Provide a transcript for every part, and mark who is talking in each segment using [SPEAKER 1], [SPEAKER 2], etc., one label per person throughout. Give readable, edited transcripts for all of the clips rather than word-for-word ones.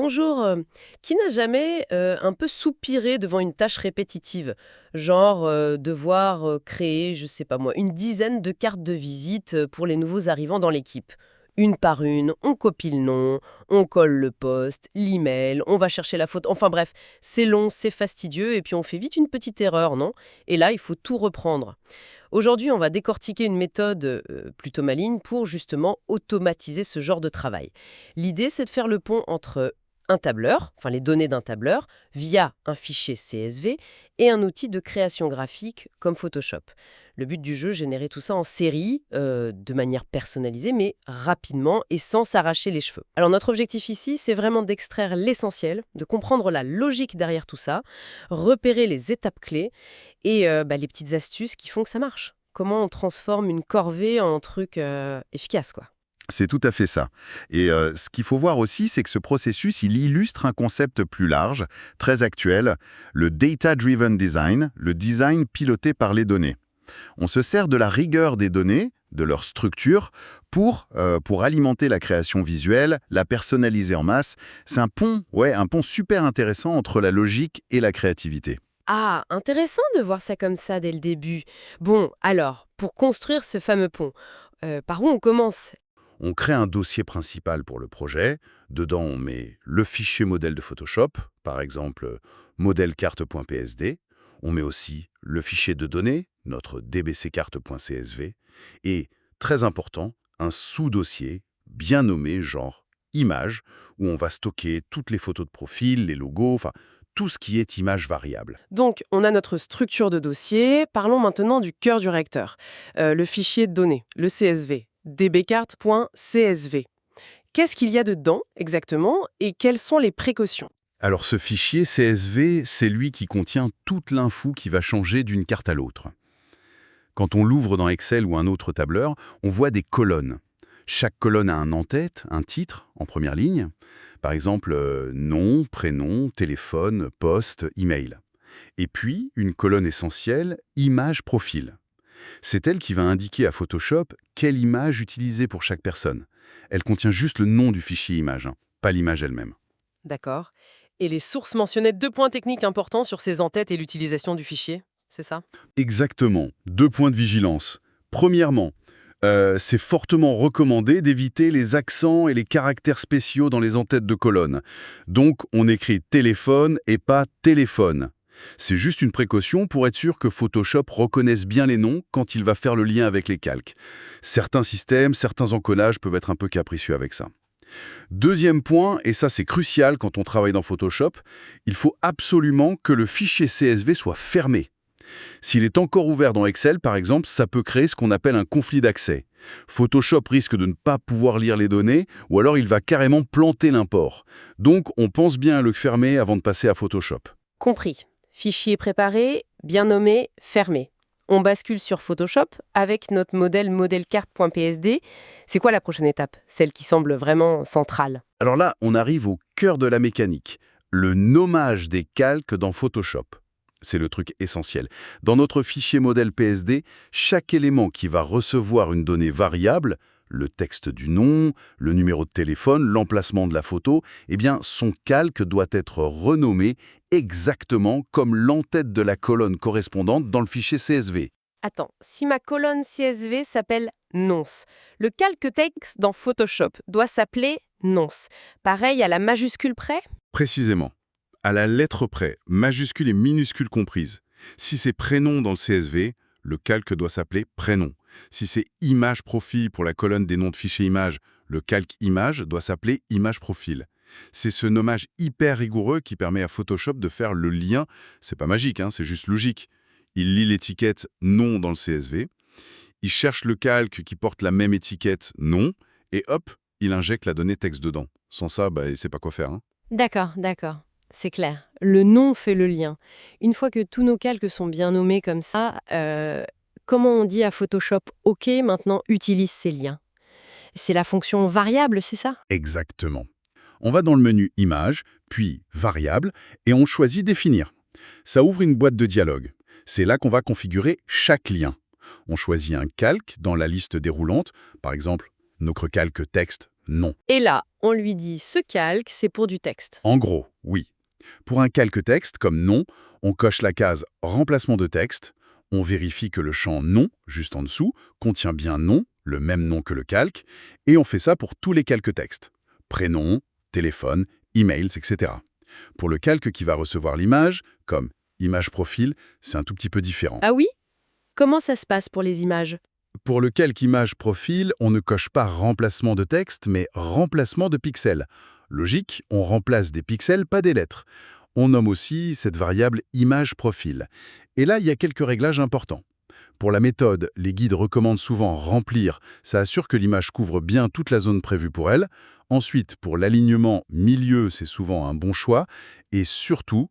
[SPEAKER 1] Bonjour, qui n'a jamais un peu soupiré devant une tâche répétitive? Genre devoir créer, je sais pas moi, une dizaine de cartes de visite pour les nouveaux arrivants dans l'équipe. Une par une, on copie le nom, on colle le poste, l'email, on va chercher la photo. Enfin bref, c'est long, c'est fastidieux et puis on fait vite une petite erreur, non? Et là, il faut tout reprendre. Aujourd'hui, on va décortiquer une méthode plutôt maligne pour justement automatiser ce genre de travail. L'idée, c'est de faire le pont entre un tableur, enfin les données d'un tableur, via un fichier CSV et un outil de création graphique comme Photoshop. Le but du jeu, générer tout ça en série, de manière personnalisée, mais rapidement et sans s'arracher les cheveux. Alors notre objectif ici, c'est vraiment d'extraire l'essentiel, de comprendre la logique derrière tout ça, repérer les étapes clés et les petites astuces qui font que ça marche. Comment on transforme une corvée en truc efficace, quoi.
[SPEAKER 2] C'est tout à fait ça. Et ce qu'il faut voir aussi, c'est que ce processus, il illustre un concept plus large, très actuel, le data-driven design, le design piloté par les données. On se sert de la rigueur des données, de leur structure, pour alimenter la création visuelle, la personnaliser en masse. C'est un pont super intéressant entre la logique et la créativité.
[SPEAKER 1] Ah, intéressant de voir ça comme ça dès le début. Bon, alors, pour construire ce fameux pont, par où on commence?
[SPEAKER 2] On crée un dossier principal pour le projet. Dedans, on met le fichier modèle de Photoshop, par exemple modèlecarte.psd. On met aussi le fichier de données, notre dbccarte.csv. Et, très important, un sous-dossier bien nommé, genre image, où on va stocker toutes les photos de profil, les logos, enfin tout ce qui est image variable.
[SPEAKER 1] Donc, on a notre structure de dossier. Parlons maintenant du cœur du réacteur. Le fichier de données, le CSV, dbcart.csv. Qu'est-ce qu'il y a dedans exactement et quelles sont les précautions?
[SPEAKER 2] Alors ce fichier CSV, c'est lui qui contient toute l'info qui va changer d'une carte à l'autre. Quand on l'ouvre dans Excel ou un autre tableur, on voit des colonnes. Chaque colonne a un en-tête, un titre, en première ligne. Par exemple, nom, prénom, téléphone, poste, email. Et puis, une colonne essentielle, image profil. C'est elle qui va indiquer à Photoshop quelle image utiliser pour chaque personne. Elle contient juste le nom du fichier image, pas l'image elle-même.
[SPEAKER 1] D'accord. Et les sources mentionnaient deux points techniques importants sur ces entêtes et l'utilisation du fichier, c'est ça?
[SPEAKER 2] Exactement. 2 points de vigilance. Premièrement, c'est fortement recommandé d'éviter les accents et les caractères spéciaux dans les entêtes de colonnes. Donc, on écrit téléphone et pas téléphone. C'est juste une précaution pour être sûr que Photoshop reconnaisse bien les noms quand il va faire le lien avec les calques. Certains systèmes, certains encodages peuvent être un peu capricieux avec ça. Deuxième point, et ça c'est crucial quand on travaille dans Photoshop, il faut absolument que le fichier CSV soit fermé. S'il est encore ouvert dans Excel, par exemple, ça peut créer ce qu'on appelle un conflit d'accès. Photoshop risque de ne pas pouvoir lire les données, ou alors il va carrément planter l'import. Donc, on pense bien à le fermer avant de passer à Photoshop.
[SPEAKER 1] Compris. Fichier préparé, bien nommé, fermé. On bascule sur Photoshop avec notre modèle modèlecarte.psd. C'est quoi la prochaine étape? Celle qui semble vraiment centrale.
[SPEAKER 2] Alors là, on arrive au cœur de la mécanique, le nommage des calques dans Photoshop. C'est le truc essentiel. Dans notre fichier modèle PSD, chaque élément qui va recevoir une donnée variable, le texte du nom, le numéro de téléphone, l'emplacement de la photo, eh bien, son calque doit être renommé exactement comme l'entête de la colonne correspondante dans le fichier CSV.
[SPEAKER 1] Attends, si ma colonne CSV s'appelle nonce, le calque texte dans Photoshop doit s'appeler nonce. Pareil à la majuscule près?
[SPEAKER 2] Précisément. À la lettre près, majuscule et minuscule comprises. Si c'est prénom dans le CSV, le calque doit s'appeler prénom. Si c'est image profil pour la colonne des noms de fichiers images, le calque image doit s'appeler image profil. C'est ce nommage hyper rigoureux qui permet à Photoshop de faire le lien. C'est pas magique, c'est juste logique. Il lit l'étiquette nom dans le CSV, il cherche le calque qui porte la même étiquette nom, et hop, il injecte la donnée texte dedans. Sans ça, il sait pas quoi faire.
[SPEAKER 1] D'accord. C'est clair. Le nom fait le lien. Une fois que tous nos calques sont bien nommés comme ça, comment on dit à Photoshop OK, maintenant utilise ces liens? C'est la fonction variable, c'est ça?
[SPEAKER 2] Exactement. On va dans le menu Images, puis Variables, et on choisit Définir. Ça ouvre une boîte de dialogue. C'est là qu'on va configurer chaque lien. On choisit un calque dans la liste déroulante, par exemple notre calque texte Non.
[SPEAKER 1] Et là, on lui dit ce calque, c'est pour du texte.
[SPEAKER 2] En gros, oui. Pour un calque texte comme nom, on coche la case remplacement de texte, on vérifie que le champ nom, juste en dessous, contient bien nom, le même nom que le calque, et on fait ça pour tous les calques textes. Prénom, téléphone, emails, etc. Pour le calque qui va recevoir l'image, comme image profil, c'est un tout petit peu différent.
[SPEAKER 1] Ah oui? Comment ça se passe pour les images?
[SPEAKER 2] Pour le calque image profil, on ne coche pas remplacement de texte, mais remplacement de pixels. Logique, on remplace des pixels, pas des lettres. On nomme aussi cette variable image profil. Et là, il y a quelques réglages importants. Pour la méthode, les guides recommandent souvent remplir. Ça assure que l'image couvre bien toute la zone prévue pour elle. Ensuite, pour l'alignement, milieu, c'est souvent un bon choix. Et surtout,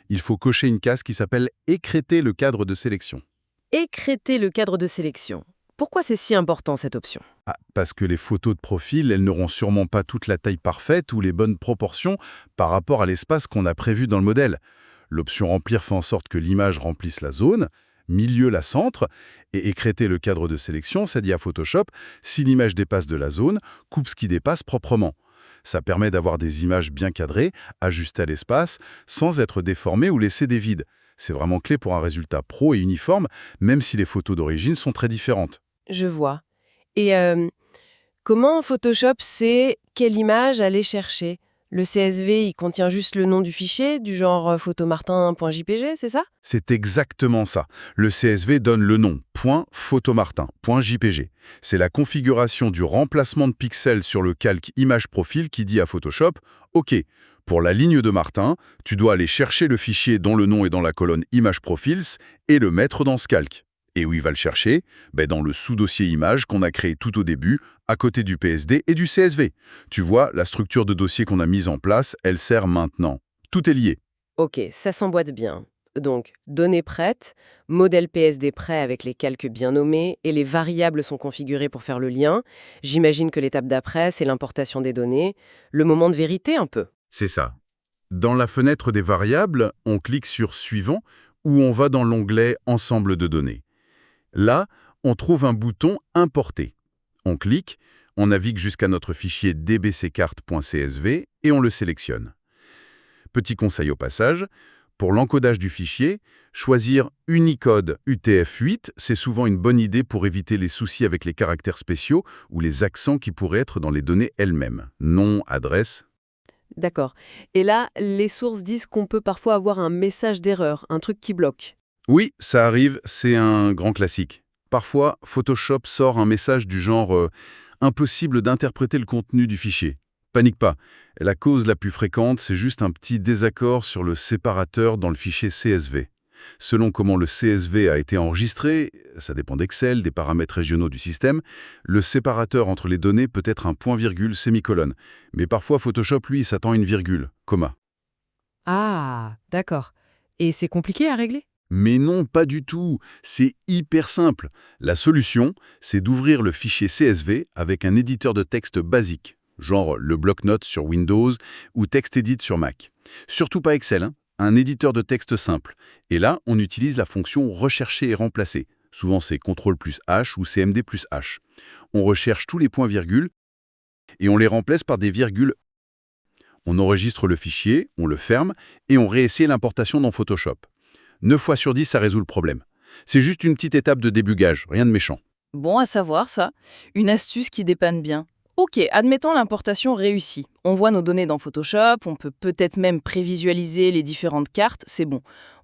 [SPEAKER 2] il faut cocher une case qui s'appelle écrêter le cadre de sélection.
[SPEAKER 1] Écrêter le cadre de sélection. Pourquoi c'est si important cette option?
[SPEAKER 2] Ah, parce que les photos de profil, elles n'auront sûrement pas toute la taille parfaite ou les bonnes proportions par rapport à l'espace qu'on a prévu dans le modèle. L'option remplir fait en sorte que l'image remplisse la zone, milieu la centre, et écrêter le cadre de sélection, ça dit à Photoshop, si l'image dépasse de la zone, coupe ce qui dépasse proprement. Ça permet d'avoir des images bien cadrées, ajustées à l'espace, sans être déformées ou laisser des vides. C'est vraiment clé pour un résultat pro et uniforme, même si les photos d'origine sont très différentes.
[SPEAKER 1] Je vois. Et comment Photoshop sait quelle image aller chercher? Le CSV, il contient juste le nom du fichier, du genre photomartin.jpg, c'est ça?
[SPEAKER 2] C'est exactement ça. Le CSV donne le nom .photomartin.jpg. C'est la configuration du remplacement de pixels sur le calque image profil qui dit à Photoshop « OK, pour la ligne de Martin, tu dois aller chercher le fichier dont le nom est dans la colonne image profils et le mettre dans ce calque. » Et où il va le chercher? Dans le sous-dossier image qu'on a créé tout au début, à côté du PSD et du CSV. Tu vois, la structure de dossier qu'on a mise en place, elle sert maintenant. Tout est lié.
[SPEAKER 1] Ok, ça s'emboîte bien. Donc, données prêtes, modèle PSD prêt avec les calques bien nommés et les variables sont configurées pour faire le lien. J'imagine que l'étape d'après, c'est l'importation des données, le moment de vérité un peu.
[SPEAKER 2] C'est ça. Dans la fenêtre des variables, on clique sur Suivant ou on va dans l'onglet Ensemble de données. Là, on trouve un bouton Importer. On clique, on navigue jusqu'à notre fichier dbccarte.csv et on le sélectionne. Petit conseil au passage, pour l'encodage du fichier, choisir Unicode UTF-8, c'est souvent une bonne idée pour éviter les soucis avec les caractères spéciaux ou les accents qui pourraient être dans les données elles-mêmes. Nom, adresse.
[SPEAKER 1] D'accord. Et là, les sources disent qu'on peut parfois avoir un message d'erreur, un truc qui bloque.
[SPEAKER 2] Oui, ça arrive, c'est un grand classique. Parfois, Photoshop sort un message du genre impossible d'interpréter le contenu du fichier. Panique pas. La cause la plus fréquente, c'est juste un petit désaccord sur le séparateur dans le fichier CSV. Selon comment le CSV a été enregistré, ça dépend d'Excel, des paramètres régionaux du système, le séparateur entre les données peut être un point-virgule sémicolone. Mais parfois, Photoshop, lui, s'attend à une virgule, comma.
[SPEAKER 1] Ah, d'accord. Et c'est compliqué à régler?
[SPEAKER 2] Mais non, pas du tout. C'est hyper simple. La solution, c'est d'ouvrir le fichier CSV avec un éditeur de texte basique, genre le bloc-notes sur Windows ou TextEdit sur Mac. Surtout pas Excel, hein, un éditeur de texte simple. Et là, on utilise la fonction rechercher et remplacer. Souvent, c'est CTRL plus H ou CMD plus H. On recherche tous les points-virgules et on les remplace par des virgules. On enregistre le fichier, on le ferme et on réessaie l'importation dans Photoshop. 9 fois sur 10, ça résout le problème. C'est juste une petite étape de débugage, rien de méchant.
[SPEAKER 3] Bon à savoir ça, une astuce qui dépanne bien. Ok, admettons l'importation réussie. On voit nos données dans Photoshop, on peut peut-être même prévisualiser les différentes cartes, c'est bon.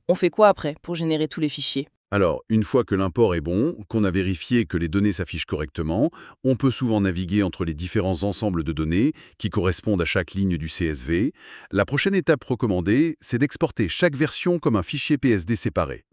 [SPEAKER 3] On fait quoi après pour générer tous les fichiers?
[SPEAKER 2] Alors, une fois que l'import est bon, qu'on a vérifié que les données s'affichent correctement, on peut souvent naviguer entre les différents ensembles de données qui correspondent à chaque ligne du CSV. La prochaine étape recommandée, c'est d'exporter chaque version comme un fichier PSD séparé.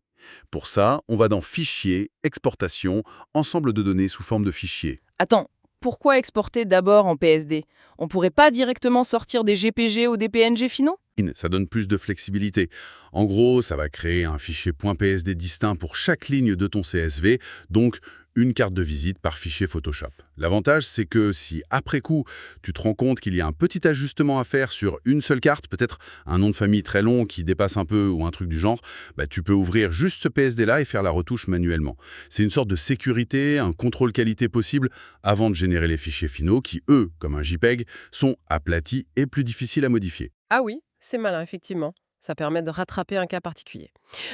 [SPEAKER 2] Pour ça, on va dans Fichier, Exportation, Ensemble de données sous forme de fichier.
[SPEAKER 3] Attends, pourquoi exporter d'abord en PSD? On pourrait pas directement sortir des GPG ou des PNG finaux?
[SPEAKER 2] Ça donne plus de flexibilité. En gros, ça va créer un fichier .psd distinct pour chaque ligne de ton CSV, donc une carte de visite par fichier Photoshop. L'avantage, c'est que si, après coup, tu te rends compte qu'il y a un petit ajustement à faire sur une seule carte, peut-être un nom de famille très long qui dépasse un peu ou un truc du genre, tu peux ouvrir juste ce PSD-là et faire la retouche manuellement. C'est une sorte de sécurité, un contrôle qualité possible avant de générer les fichiers finaux qui, eux, comme un JPEG, sont aplatis et plus difficiles à modifier.
[SPEAKER 1] Ah oui, c'est malin, effectivement. Ça permet de rattraper un cas particulier.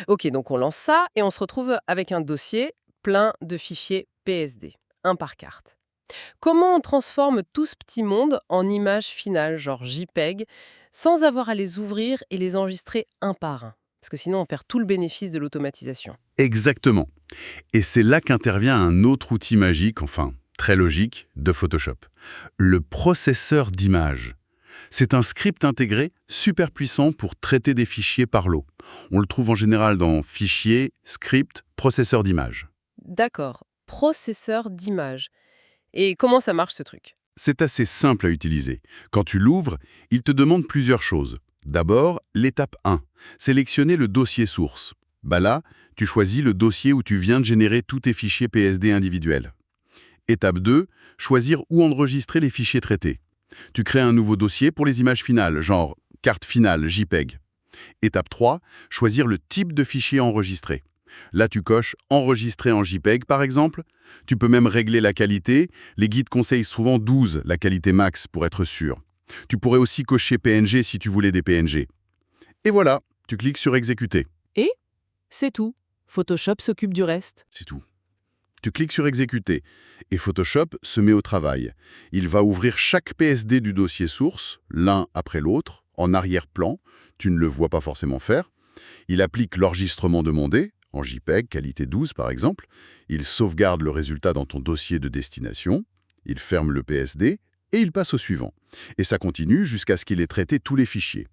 [SPEAKER 1] Ok, donc on lance ça et on se retrouve avec un dossier plein de fichiers PSD, un par carte. Comment on transforme tout ce petit monde en images finales, genre JPEG, sans avoir à les ouvrir et les enregistrer un par un? Parce que sinon, on perd tout le bénéfice de l'automatisation.
[SPEAKER 2] Exactement. Et c'est là qu'intervient un autre outil magique, enfin, très logique, de Photoshop. Le processeur d'images. C'est un script intégré super puissant pour traiter des fichiers par lot. On le trouve en général dans Fichier, Script, Processeur d'images.
[SPEAKER 1] D'accord, processeur d'images. Et comment ça marche ce truc?
[SPEAKER 2] C'est assez simple à utiliser. Quand tu l'ouvres, il te demande plusieurs choses. D'abord, l'étape 1, sélectionner le dossier source. Là, tu choisis le dossier où tu viens de générer tous tes fichiers PSD individuels. Étape 2, choisir où enregistrer les fichiers traités. Tu crées un nouveau dossier pour les images finales, genre carte finale, JPEG. Étape 3, choisir le type de fichier enregistré. Là, tu coches enregistrer en JPEG, par exemple. Tu peux même régler la qualité. Les guides conseillent souvent 12, la qualité max, pour être sûr. Tu pourrais aussi cocher PNG si tu voulais des PNG. Et voilà, tu cliques sur exécuter.
[SPEAKER 3] Et c'est tout. Photoshop s'occupe du reste.
[SPEAKER 2] C'est tout. Tu cliques sur exécuter et Photoshop se met au travail. Il va ouvrir chaque PSD du dossier source, l'un après l'autre, en arrière-plan. Tu ne le vois pas forcément faire. Il applique l'enregistrement demandé, en JPEG, qualité 12 par exemple. Il sauvegarde le résultat dans ton dossier de destination. Il ferme le PSD et il passe au suivant. Et ça continue jusqu'à ce qu'il ait traité tous les fichiers.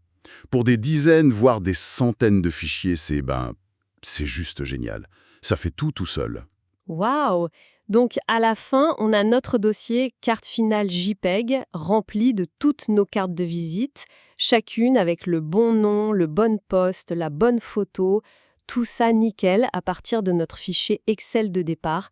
[SPEAKER 2] Pour des dizaines, voire des centaines de fichiers, c'est juste génial. Ça fait tout seul.
[SPEAKER 4] Waouh! Donc, à la fin, on a notre dossier carte finale JPEG rempli de toutes nos cartes de visite, chacune avec le bon nom, le bon poste, la bonne photo, tout ça nickel à partir de notre fichier Excel de départ.